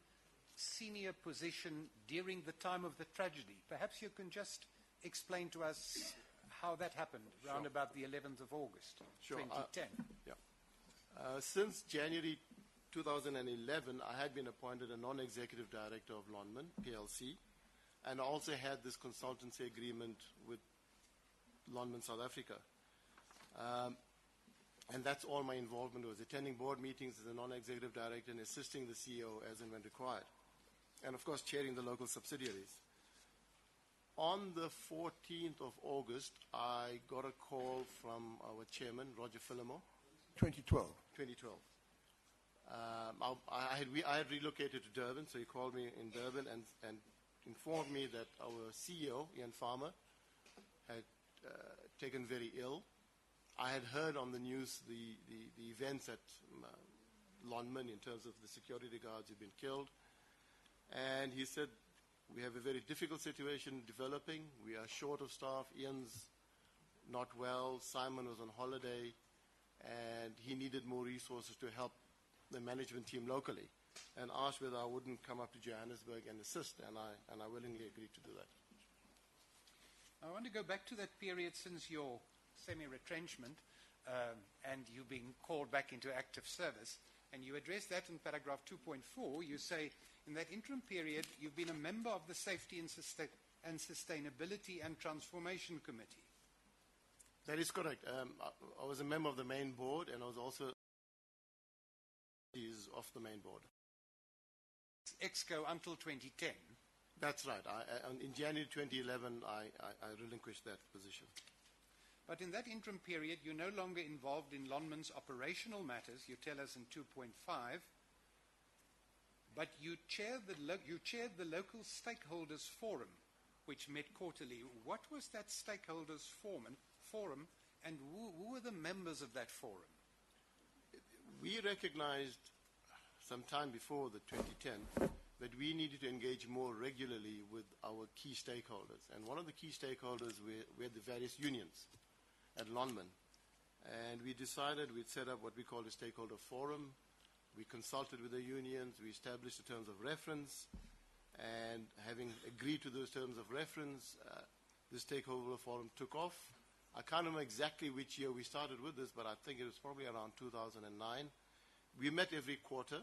senior position during the time of the tragedy. Perhaps you can just explain to us how that happened, around about the 11th of August, 2010. Since January 2011, I had been appointed a non-executive director of Lonman PLC, and also had this consultancy agreement with Lonman South Africa. And that's all my involvement was, attending board meetings as a non-executive director and assisting the CEO as and when required. And of course, chairing the local subsidiaries. On the 14th of August, I got a call from our chairman, Roger Phillimore. 2012. 2012. I had relocated to Durban, so he called me in Durban and informed me that our CEO, Ian Farmer, had taken very ill. I had heard on the news the events at Lonman in terms of the security guards who'd been killed. And he said, we have a very difficult situation developing. We are short of staff. Ian's not well. Simon was on holiday. And he needed more resources to help the management team locally, and asked whether I wouldn't come up to Johannesburg and assist, and I willingly agreed to do that. I want to go back to that period since your semi-retrenchment and you being called back into active service, and you address that in paragraph 2.4. You say, in that interim period, you've been a member of the Safety and Sustainability and Transformation Committee. That is correct. I was a member of the main board, and I was also of the main board. EXCO until 2010. That's right. In January 2011, I relinquished that position. But in that interim period, you're no longer involved in Lonman's operational matters, you tell us in 2.5, but you chaired the local stakeholders forum, which met quarterly. What was that stakeholders forum, and who were the members of that forum? We recognized some time before the 2010 that we needed to engage more regularly with our key stakeholders. And one of the key stakeholders were the various unions at Lonman. And we decided we'd set up what we call a stakeholder forum. We consulted with the unions. We established the terms of reference. And having agreed to those terms of reference, the stakeholder forum took off. I can't remember exactly which year we started with this, but I think it was probably around 2009. We met every quarter.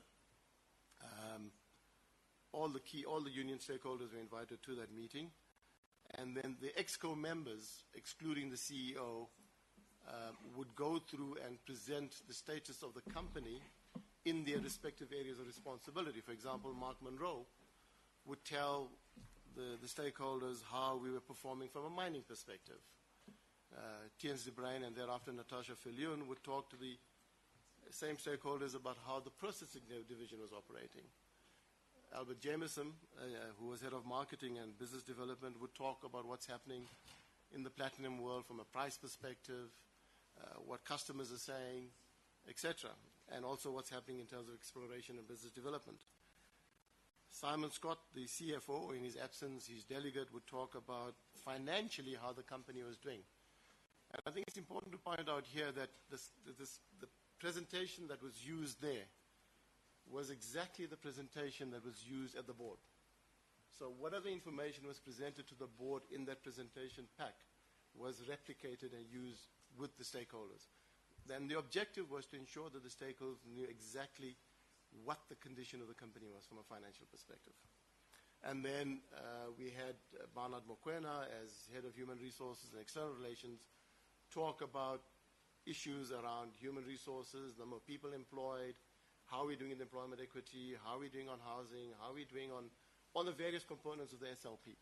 All the union stakeholders were invited to that meeting. And then the EXCO members, excluding the CEO, would go through and present the status of the company in their respective areas of responsibility. For example, Mark Monroe would tell the stakeholders how we were performing from a mining perspective. Tiens de Bruin and thereafter Natasha Viljoen would talk to the same stakeholders about how the processing division was operating. Albert Jameson, who was head of marketing and business development, would talk about what's happening in the platinum world from a price perspective, what customers are saying, etc., and also what's happening in terms of exploration and business development. Simon Scott, the CFO, in his absence, his delegate, would talk about financially how the company was doing. And I think it's important to point out here that the presentation that was used there was exactly the presentation that was used at the board. So whatever information was presented to the board in that presentation pack was replicated and used with the stakeholders. Then the objective was to ensure that the stakeholders knew exactly what the condition of the company was from a financial perspective. And then we had Barnard Mokoena as Head of Human Resources and External Relations talk about issues around human resources, number of people employed, how we're doing in employment equity, how we're doing on housing, how we're doing on all the various components of the SLP.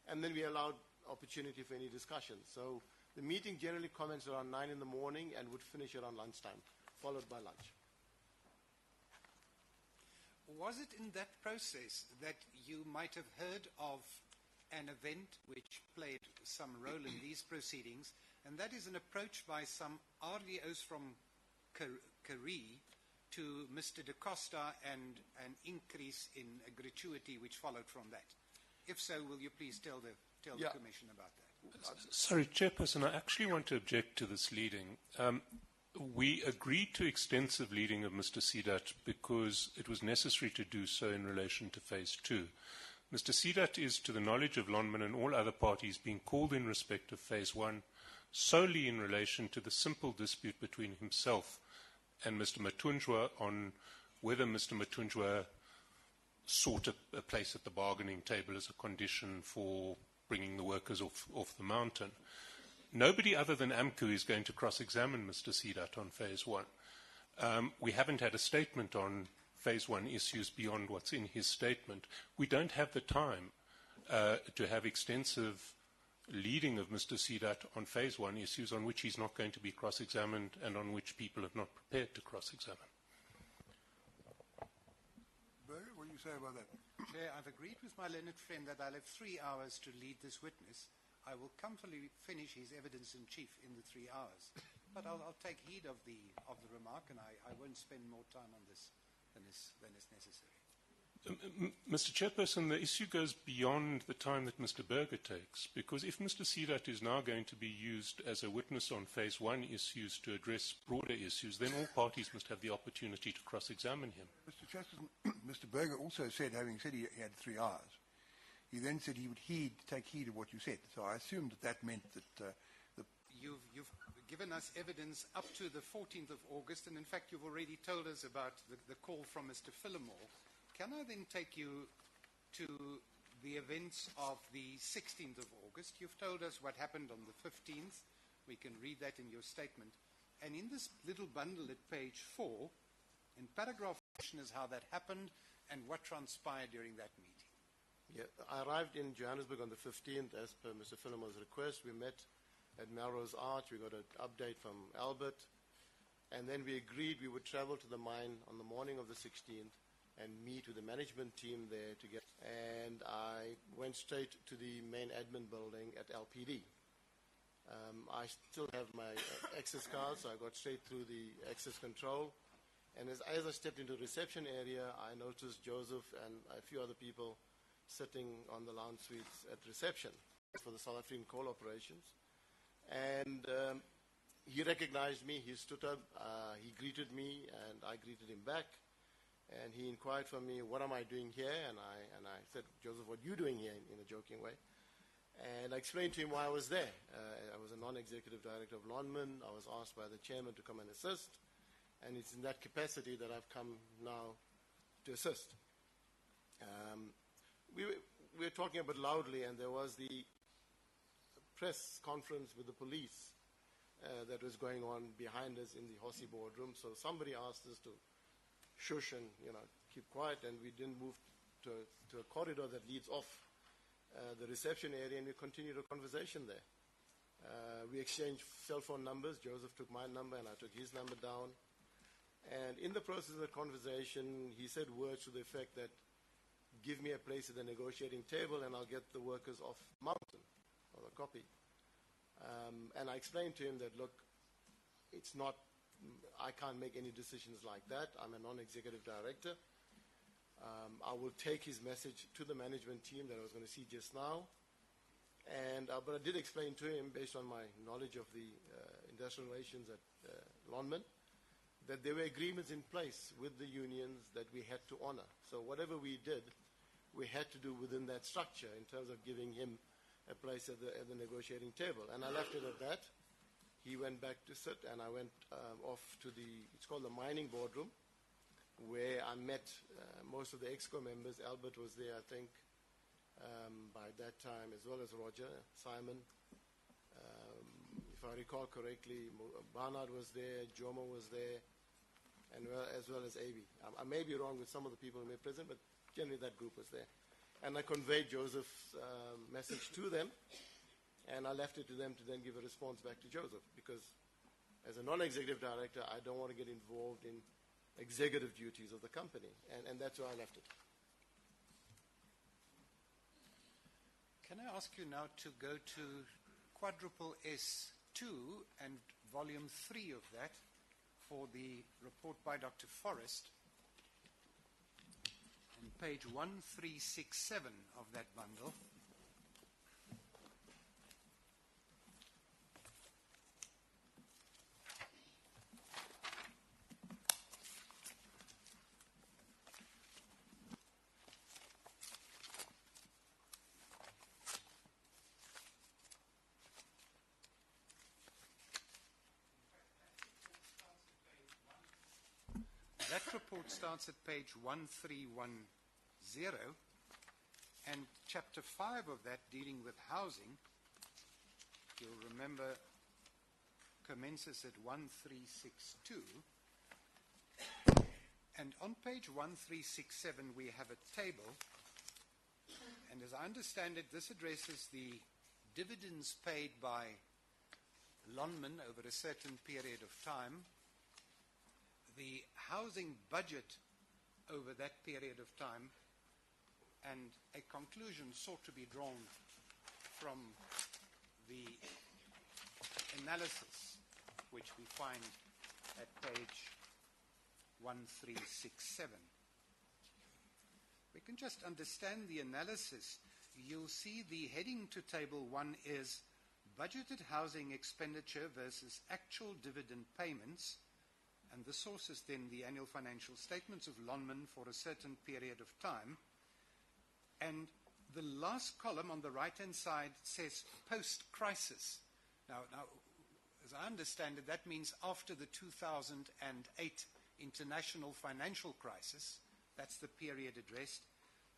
And then we allowed opportunity for any discussion. So the meeting generally commenced around 9 in the morning and would finish around lunchtime, followed by lunch. Was it in that process that you might have heard of an event which played some role in these proceedings, and that is an approach by some RDOs from Karee to Mr. Da Costa and an increase in a gratuity which followed from that? If so, will you please tell the Commission about that? Sorry, Chairperson, I actually want to object to this leading. We agreed to extensive leading of Mr. Sidat because it was necessary to do so in relation to Phase 2. Mr. Sidat is, to the knowledge of Lonman and all other parties, being called in respect of Phase 1 solely in relation to the simple dispute between himself and Mr. Matunjwa on whether Mr. Matunjwa sought a place at the bargaining table as a condition for bringing the workers off the mountain. Nobody other than AMCU is going to cross-examine Mr. Sidat on Phase 1. We haven't had a statement on Phase 1 issues beyond what's in his statement. We don't have the time to have extensive leading of Mr. Sidat on Phase 1 issues on which he's not going to be cross-examined and on which people are not prepared to cross-examine. Berger, what do you say about that? Chair, I've agreed with my learned friend that I'll have 3 hours to lead this witness. I will comfortably finish his evidence in chief in the 3 hours. But I'll take heed of the remark, and I won't spend more time on this than is necessary. Mr. Chairperson, the issue goes beyond the time that Mr. Berger takes, because if Mr. Sidat is now going to be used as a witness on Phase 1 issues to address broader issues, then all parties must have the opportunity to cross-examine him. Mr. Chairperson, Mr. Berger also said, having said he had 3 hours, he then said he would take heed of what you said. So I assumed that meant that You've given us evidence up to the 14th of August, and in fact you've already told us about the call from Mr. Phillimore. Can I then take you to the events of the 16th of August? You've told us what happened on the 15th. We can read that in your statement. And in this little bundle at page 4, in paragraph 1 is how that happened and what transpired during that meeting. Yeah, I arrived in Johannesburg on the 15th as per Mr. Phillimore's request. We met at Melrose Arch. We got an update from Albert. And then we agreed we would travel to the mine on the morning of the 16th and meet with the management team there together. And I went straight to the main admin building at LPD. I still have my access card, so I got straight through the access control. And as I stepped into the reception area, I noticed Joseph and a few other people sitting on the lounge suites at reception for the South African coal operations. And he recognized me. He stood up. He greeted me, and I greeted him back. And he inquired from me, what am I doing here? And I said, Joseph, what are you doing here, in a joking way? And I explained to him why I was there. I was a non-executive director of Lonman. I was asked by the chairman to come and assist. And it's in that capacity that I've come now to assist. We were talking a bit loudly, and there was the press conference with the police that was going on behind us in the Hossie boardroom. So somebody asked us to shush and keep quiet, and we didn't move to a corridor that leads off the reception area, and we continued a conversation there. We exchanged cell phone numbers. Joseph took my number, and I took his number down. And in the process of the conversation, he said words to the effect that, give me a place at the negotiating table and I'll get the workers off the mountain, or the copy. And I explained to him that, look, it's not, I can't make any decisions like that. I'm a non-executive director. I will take his message to the management team that I was going to see just now. But I did explain to him, based on my knowledge of the industrial relations at Lonman, that there were agreements in place with the unions that we had to honor. So whatever we did, we had to do within that structure in terms of giving him a place at the negotiating table. And I left it at that. He went back to sit, and I went off to it's called the mining boardroom, where I met most of the EXCO members. Albert was there, I think. by that time, as well as Roger, Simon. If I recall correctly, Barnard was there, Jomo was there, and as well as AB. I may be wrong with some of the people who may present, but generally that group was there. And I conveyed Joseph's message to them, and I left it to them to then give a response back to Joseph, because as a non-executive director, I don't want to get involved in executive duties of the company, and that's why I left it. Can I ask you now to go to quadruple S2 and volume 3 of that for the report by Dr. Forrest, and page 1367 of that bundle. That report starts at page 1310, and chapter 5 of that, dealing with housing, you'll remember, commences at 1362. And on page 1367 we have a table, and as I understand it, this addresses the dividends paid by Lonmin over a certain period of time, the housing budget over that period of time, and a conclusion sought to be drawn from the analysis, which we find at page 1367. We can just understand the analysis. You'll see the heading to table 1 is budgeted housing expenditure versus actual dividend payments. And the source is then the annual financial statements of Lonmin for a certain period of time. And the last column on the right-hand side says post-crisis. Now, as I understand it, that means after the 2008 international financial crisis. That's the period addressed.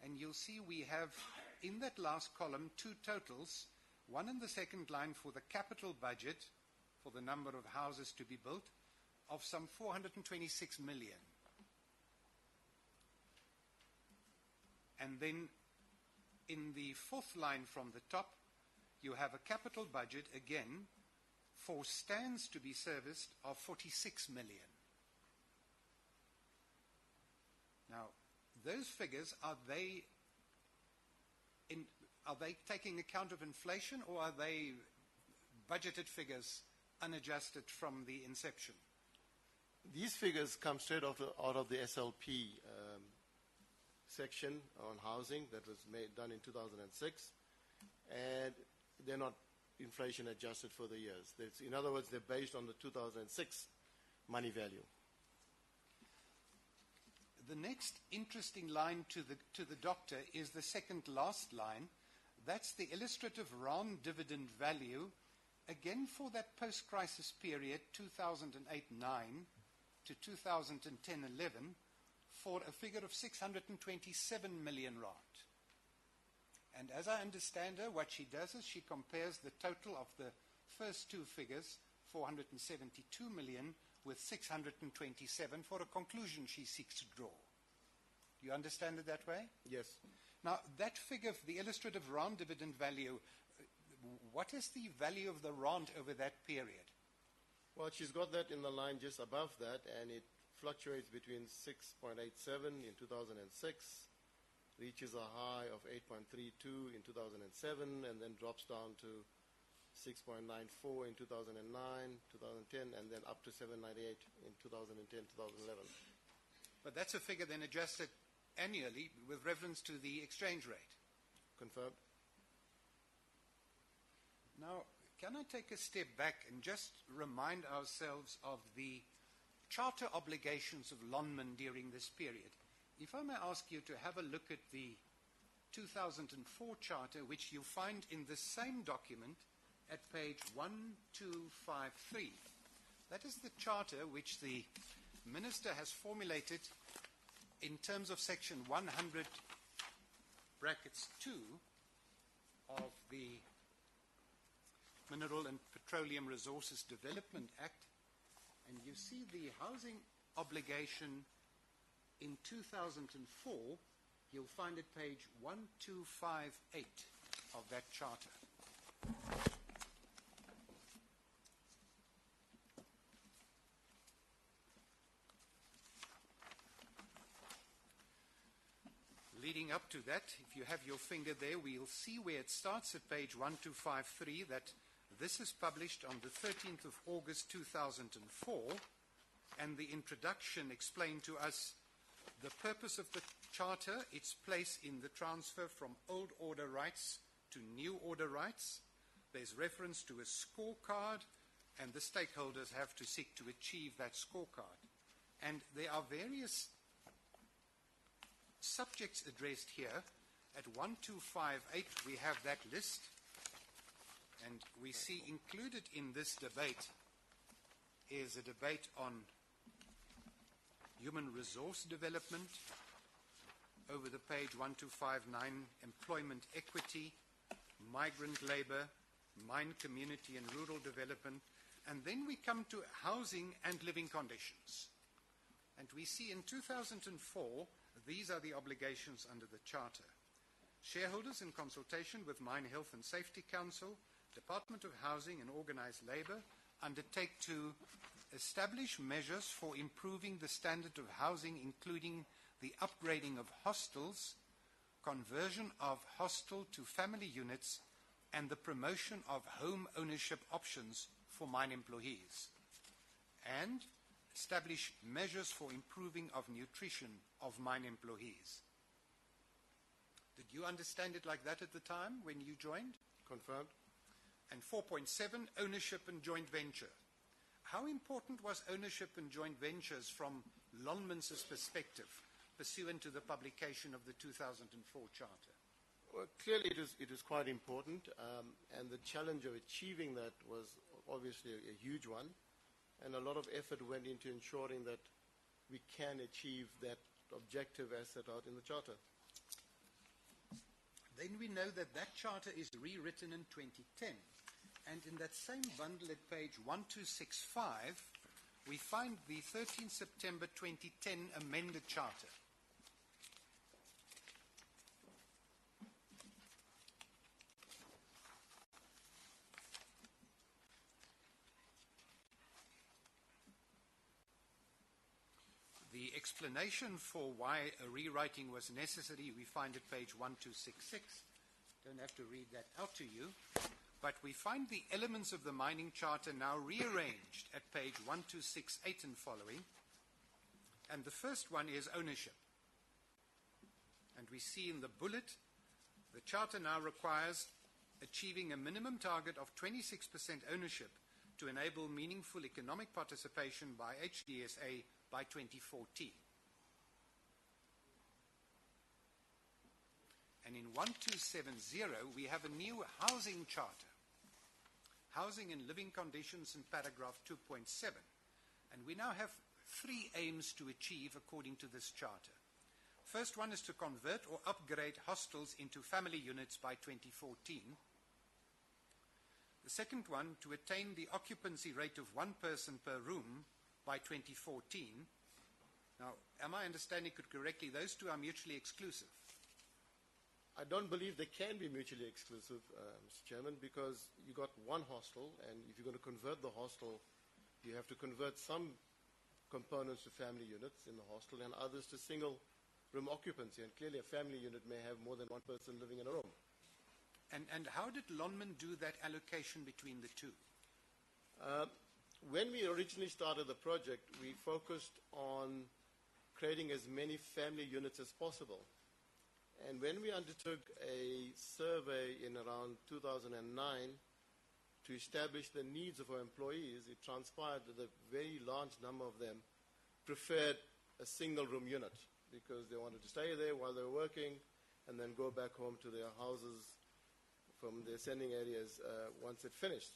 And you'll see we have in that last column 2 totals, one in the second line for the capital budget for the number of houses to be built, of some 426 million. And then in the 4th line from the top, you have a capital budget, again, for stands to be serviced of 46 million. Now, those figures, are they taking account of inflation, or are they budgeted figures unadjusted from the inception? These figures come straight out of the SLP section on housing that was done in 2006, and they're not inflation adjusted for the years. In other words, they're based on the 2006 money value. The next interesting line to the doctor is the second last line. That's the illustrative round dividend value, again for that post-crisis period, 2008-9 to 2010-11, for a figure of 627 million rand. And as I understand her, what she does is she compares the total of the first 2 figures, 472 million, with 627 for a conclusion she seeks to draw. Do you understand it that way? Yes. Now, that figure, the illustrative rand dividend value, what is the value of the rand over that period? Well, she's got that in the line just above that, and it fluctuates between 6.87 in 2006, reaches a high of 8.32 in 2007, and then drops down to 6.94 in 2009, 2010, and then up to 7.98 in 2010, 2011. But that's a figure then adjusted annually with reference to the exchange rate. Confirmed. Now, can I take a step back and just remind ourselves of the charter obligations of Lonmin during this period? If I may ask you to have a look at the 2004 charter, which you find in the same document at page 1253. That is the charter which the Minister has formulated in terms of section 100 brackets 2 of the Mineral and Petroleum Resources Development Act, and you see the housing obligation in 2004, you'll find it page 1258 of that charter. Leading up to that, if you have your finger there, we'll see where it starts at page 1253, that this is published on the 13th of August 2004, and the introduction explained to us the purpose of the charter, its place in the transfer from old order rights to new order rights. There's reference to a scorecard, and the stakeholders have to seek to achieve that scorecard. And there are various subjects addressed here. At 1258, we have that list, and we see included in this debate is a debate on human resource development. Over the page 1259, employment equity, migrant labor, mine community and rural development, and then we come to housing and living conditions. And we see in 2004, these are the obligations under the Charter. Shareholders, in consultation with Mine Health and Safety Council, Department of Housing and Organised Labour, undertake to establish measures for improving the standard of housing, including the upgrading of hostels, conversion of hostel to family units, and the promotion of home ownership options for mine employees. And establish measures for improving of nutrition of mine employees. Did you understand it like that at the time when you joined? Confirmed. And 4.7, ownership and joint venture. How important was ownership and joint ventures from Lonmans' perspective, pursuant to the publication of the 2004 Charter? Well, clearly it is quite important, and the challenge of achieving that was obviously a huge one, and a lot of effort went into ensuring that we can achieve that objective as set out in the Charter. Then we know that that Charter is rewritten in 2010. And in that same bundle at page 1265, we find the 13 September 2010 amended Charter. The explanation for why a rewriting was necessary, we find at page 1266. Don't have to read that out to you. But we find the elements of the mining charter now rearranged at page 1268 and following. And the first one is ownership. And we see in the bullet, the charter now requires achieving a minimum target of 26% ownership to enable meaningful economic participation by HDSA by 2014. And in 1270, we have a new housing charter. Housing and living conditions in paragraph 2.7. And we now have three aims to achieve according to this charter. First one is to convert or upgrade hostels into family units by 2014. The second one, to attain the occupancy rate of one person per room by 2014. Now, am I understanding it correctly? Those two are mutually exclusive. I don't believe they can be mutually exclusive, Mr. Chairman, because you got one hostel, and if you're going to convert the hostel, you have to convert some components to family units in the hostel and others to single room occupancy. And clearly a family unit may have more than one person living in a room. And how did Lonman do that allocation between the two? When we originally started the project, we focused on creating as many family units as possible. And when we undertook a survey in around 2009 to establish the needs of our employees, it transpired that a very large number of them preferred a single room unit because they wanted to stay there while they were working and then go back home to their houses from their sending areas once it finished.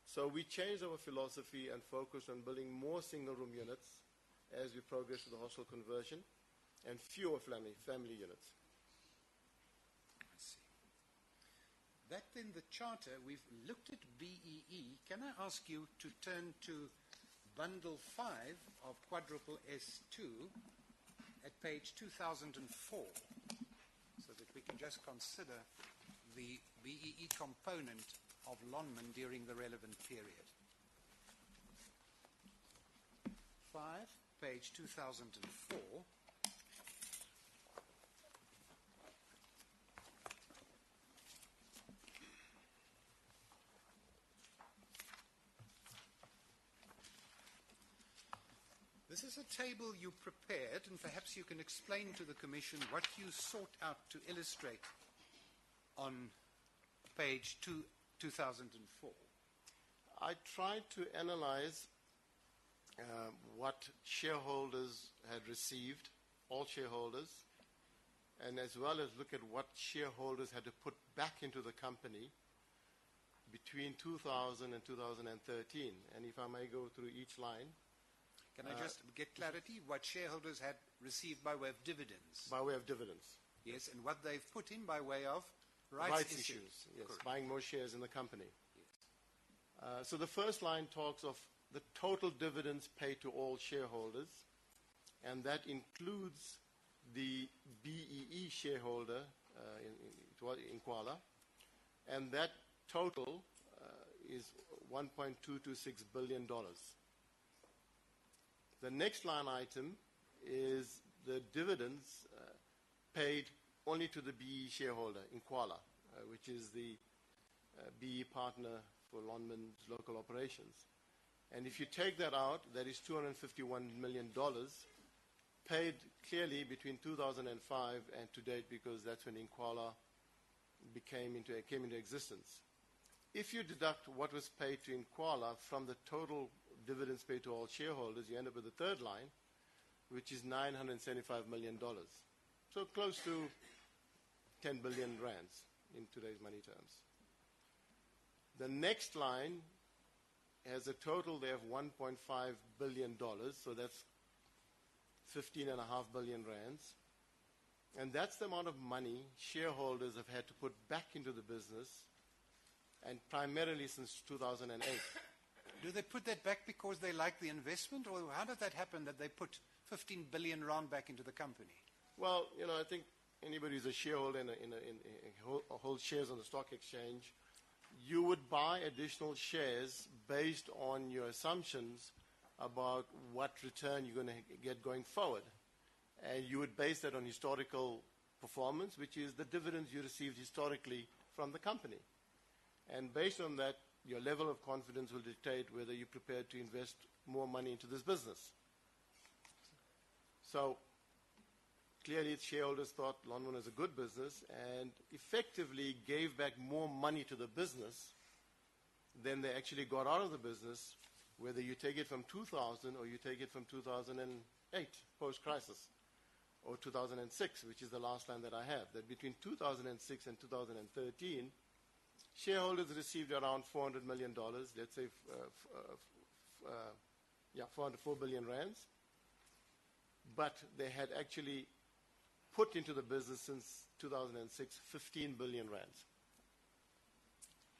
So we changed our philosophy and focused on building more single room units as we progressed with the hostel conversion and fewer family units. that then the charter, we've looked at BEE. Can I ask you to turn to bundle 5 of quadruple S2 at page 2004, so that we can just consider the BEE component of Lonman during the relevant period. 5, page 2004. This is a table you prepared, and perhaps you can explain to the Commission what you sought out to illustrate on page 2004. I tried to analyze what shareholders had received, all shareholders, and as well as look at what shareholders had to put back into the company between 2000 and 2013. And if I may go through each line. Can I just get clarity? What shareholders had received by way of dividends? By way of dividends. Yes, and what they've put in by way of Rights issues. Yes, correct. Buying more shares in the company. Yes. So the first line talks of the total dividends paid to all shareholders, and that includes the BEE shareholder in Kuala, and that total is $1.226 billion. The next line item is the dividends paid only to the BE shareholder in Kuala, which is the BE partner for Lonman's local operations. And if you take that out, that is $251 million paid clearly between 2005 and to date, because that's when Inquala came into existence. If you deduct what was paid to Inquala from the total dividends paid to all shareholders, you end up with the third line, which is $975 million. So close to 10 billion rands in today's money terms. The next line has a total there of $1.5 billion, so that's 15.5 billion rands. And that's the amount of money shareholders have had to put back into the business, and primarily since 2008. Do they put that back because they like the investment, or how did that happen that they put 15 billion rand back into the company? Well, I think anybody who's a shareholder holds shares on the stock exchange, you would buy additional shares based on your assumptions about what return you're going to get going forward. And you would base that on historical performance, which is the dividends you received historically from the company. And based on that, your level of confidence will dictate whether you're prepared to invest more money into this business. So clearly, shareholders thought Lonman was a good business and effectively gave back more money to the business than they actually got out of the business, whether you take it from 2000 or you take it from 2008, post-crisis, or 2006, which is the last line that I have, that between 2006 and 2013, shareholders received around $400 million, let's say 4 billion rands, but they had actually put into the business since 2006 15 billion rands.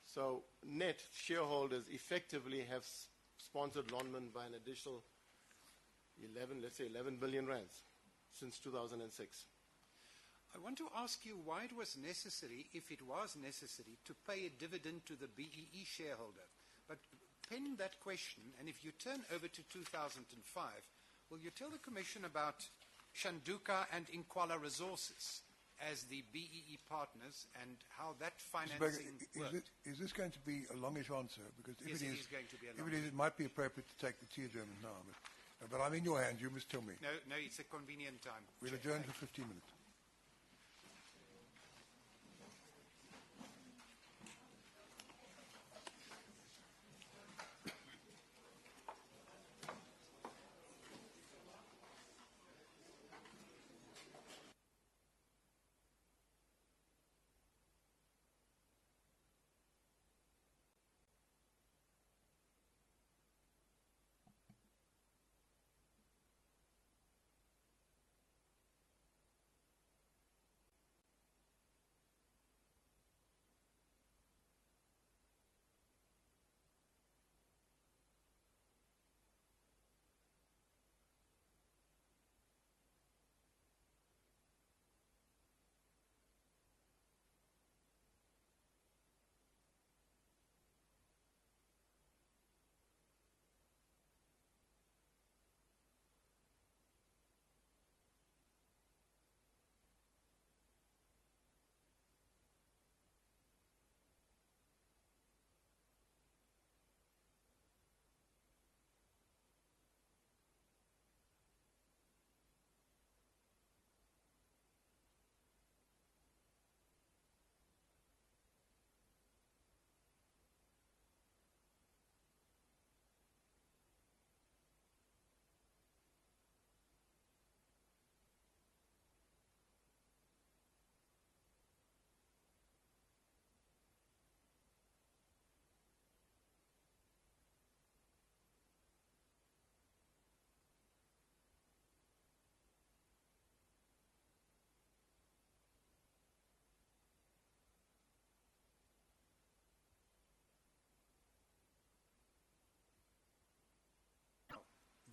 So net shareholders effectively have sponsored Lonman by an additional 11 billion rands since 2006. I want to ask you why it was necessary, if it was necessary, to pay a dividend to the BEE shareholder. But pending that question, and if you turn over to 2005, will you tell the Commission about Shanduka and Inquala Resources as the BEE partners and how that financing worked? Is this going to be a longish answer? Because if Yes, it it is going to be a if long it is, it might be appropriate to take the tea German now. But I'm in your hands. You must tell me. No, it's a convenient time. We'll adjourn for 15 minutes.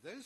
Those